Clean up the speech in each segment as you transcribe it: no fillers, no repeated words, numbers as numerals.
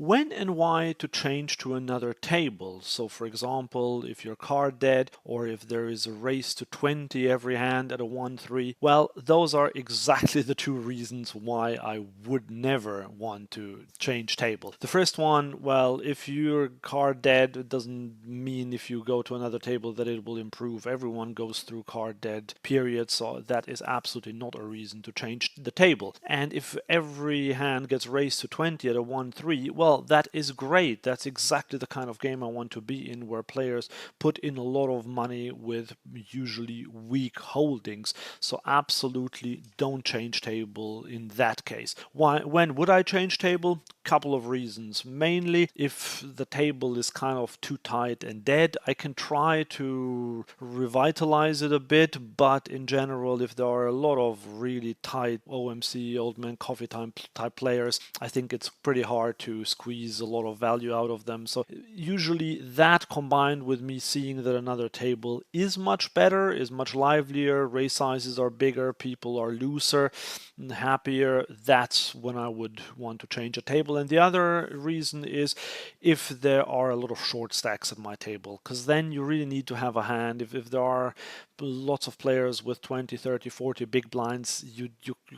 When and why to change to another table. So for example, if you're card dead, or if there is a race to 20 every hand at a 1-3, well, those are exactly the two reasons why I would never want to change table. The first one, well, if you're card dead, it doesn't mean if you go to another table that it will improve. Everyone goes through card dead periods, so that is absolutely not a reason to change the table. And if every hand gets raised to 20 at a 1-3, well, that is great. That's exactly the kind of game I want to be in, where players put in a lot of money with usually weak holdings. So absolutely don't change table in that case. Why? When would I change table? Couple of reasons. Mainly, if the table is kind of too tight and dead, I can try to revitalize it a bit, but in general, if there are a lot of really tight OMC, old man coffee time type players, I think it's pretty hard to squeeze a lot of value out of them. So usually that, combined with me seeing that another table is much better, is much livelier, race sizes are bigger, people are looser and happier, that's when I would want to change a table. And the other reason is if there are a lot of short stacks at my table, because then you really need to have a hand. If there are lots of players with 20, 30, 40 big blinds, you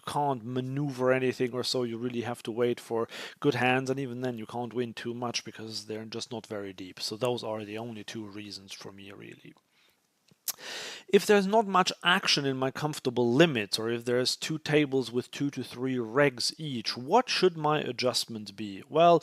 can't maneuver anything, or so you really have to wait for good hands, and even then you can't win too much because they're just not very deep. So those are the only two reasons for me, really. If there's not much action in my comfortable limits, or if there's two tables with 2 to 3 regs each, what should my adjustments be? Well,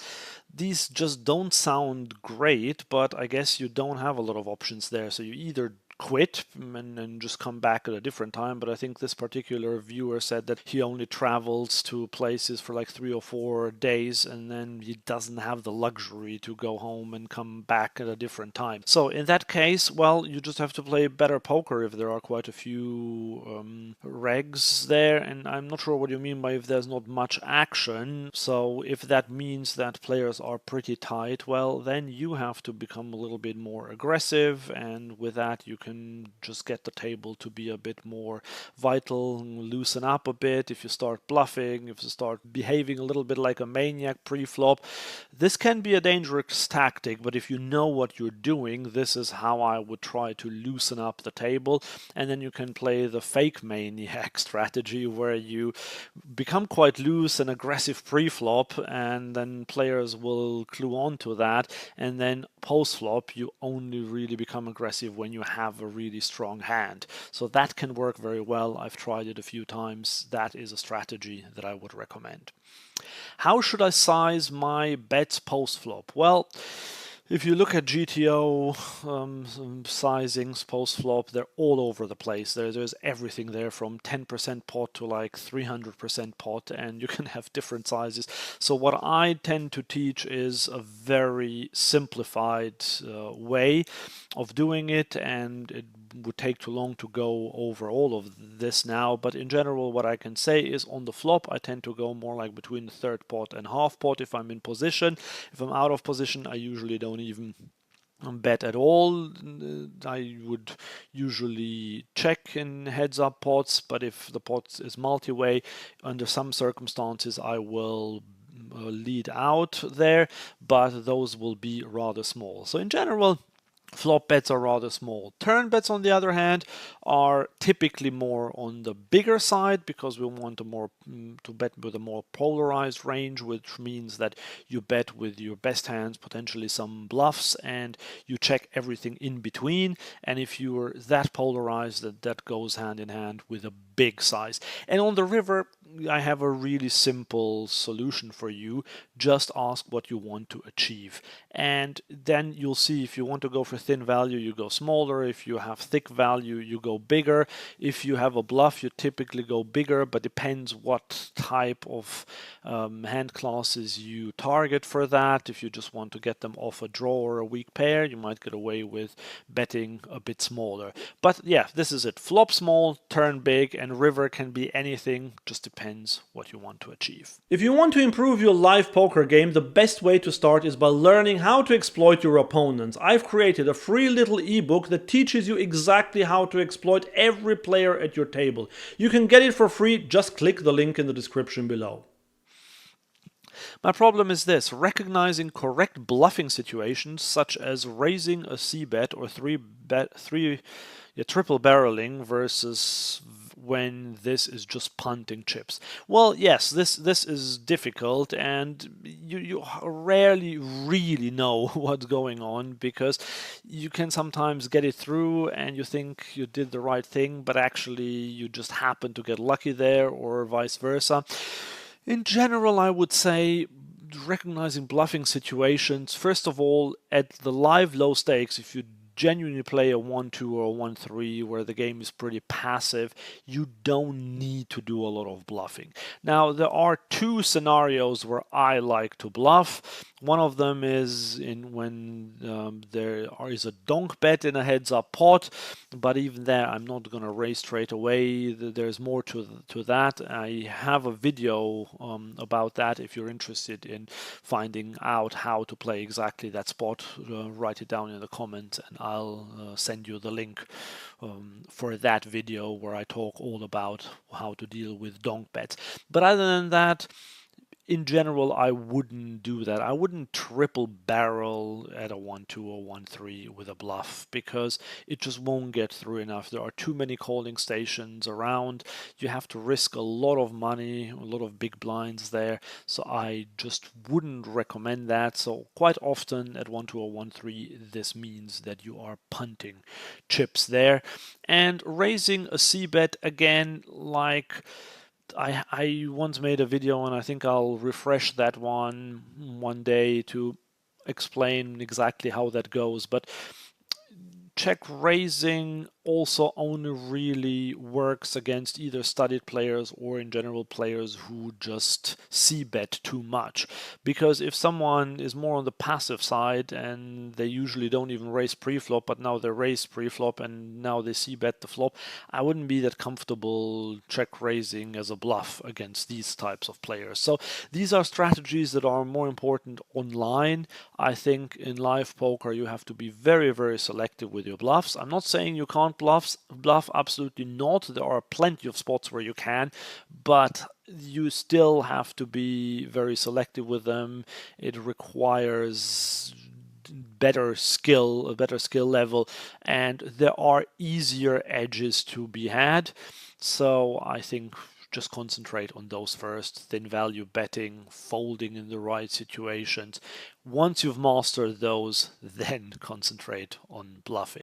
these just don't sound great, but I guess you don't have a lot of options there. So you either quit and just come back at a different time. But I think this particular viewer said that he only travels to places for like 3 or 4 days, and then he doesn't have the luxury to go home and come back at a different time. So in that case, well, you just have to play better poker if there are quite a few regs there. And I'm not sure what you mean by if there's not much action. So if that means that players are pretty tight, well, then you have to become a little bit more aggressive, and with that you can just get the table to be a bit more vital, loosen up a bit. If you start bluffing, if you start behaving a little bit like a maniac pre-flop, this can be a dangerous tactic, but if you know what you're doing, this is how I would try to loosen up the table. And then you can play the fake maniac strategy, where you become quite loose and aggressive pre-flop, and then players will clue on to that, and then post-flop you only really become aggressive when you have a really strong hand. So that can work very well. I've tried it a few times. That is a strategy that I would recommend. How should I size my bets post-flop? Well, if you look at GTO sizings post-flop, they're all over the place. There's everything there, from 10% pot to like 300% pot, and you can have different sizes. So what I tend to teach is a very simplified way of doing it, and it would take too long to go over all of this now. But in general, what I can say is on the flop, I tend to go more like between the third pot and half pot if I'm in position. If I'm out of position, I usually don't even bet at all. I would usually check in heads up pots, but if the pot is multi-way, under some circumstances I will lead out there, but those will be rather small. So in general, flop bets are rather small. Turn bets, on the other hand, are typically more on the bigger side, because we want to bet with a more polarized range, which means that you bet with your best hands, potentially some bluffs, and you check everything in between. And if you're that polarized, that goes hand in hand with a big size. And on the river, I have a really simple solution for you. Just ask what you want to achieve, and then you'll see if you want to go for thin value, you go smaller. If you have thick value, you go bigger. If you have a bluff, you typically go bigger, but depends what type of hand classes you target for that. If you just want to get them off a draw or a weak pair, you might get away with betting a bit smaller. But yeah, this is it. Flop small, turn big, and river can be anything. Just depends what you want to achieve. If you want to improve your live poker game, the best way to start is by learning how to exploit your opponents. I've created a free little ebook that teaches you exactly how to exploit every player at your table. You can get it for free. Just click the link in the description below. My problem is this: recognizing correct bluffing situations, such as raising a C bet or triple barreling versus when this is just punting chips. Well, yes, this is difficult, and you rarely really know what's going on, because you can sometimes get it through and you think you did the right thing, but actually you just happen to get lucky there, or vice versa. In general, I would say recognizing bluffing situations, first of all, at the live low stakes, if you genuinely play a 1-2 or a 1-3 where the game is pretty passive, you don't need to do a lot of bluffing. Now, there are two scenarios where I like to bluff. One of them is in when there is a donk bet in a heads up pot, but even there I'm not going to raise straight away. There's more to that. I have a video about that. If you're interested in finding out how to play exactly that spot, write it down in the comments and I'll send you the link for that video where I talk all about how to deal with donk bets. But other than that, in general, I wouldn't do that. I wouldn't triple barrel at a 1-2 or 1-3 with a bluff, because it just won't get through enough. There are too many calling stations around. You have to risk a lot of money, a lot of big blinds there. So I just wouldn't recommend that. So quite often at 1-2 or 1-3, this means that you are punting chips there. And raising a C bet, again, like I once made a video, and I think I'll refresh that one day to explain exactly how that goes. But check raising also only really works against either studied players or in general players who just c-bet too much. Because if someone is more on the passive side and they usually don't even raise pre-flop, but now they raise pre-flop and now they c-bet the flop, I wouldn't be that comfortable check raising as a bluff against these types of players. So these are strategies that are more important online. I think in live poker you have to be very, very selective with your bluffs. I'm not saying you can't bluff, absolutely not. There are plenty of spots where you can, but you still have to be very selective with them. It requires a better skill level, and there are easier edges to be had. So I think just concentrate on those first, thin value betting, folding in the right situations. Once you've mastered those, then concentrate on bluffing.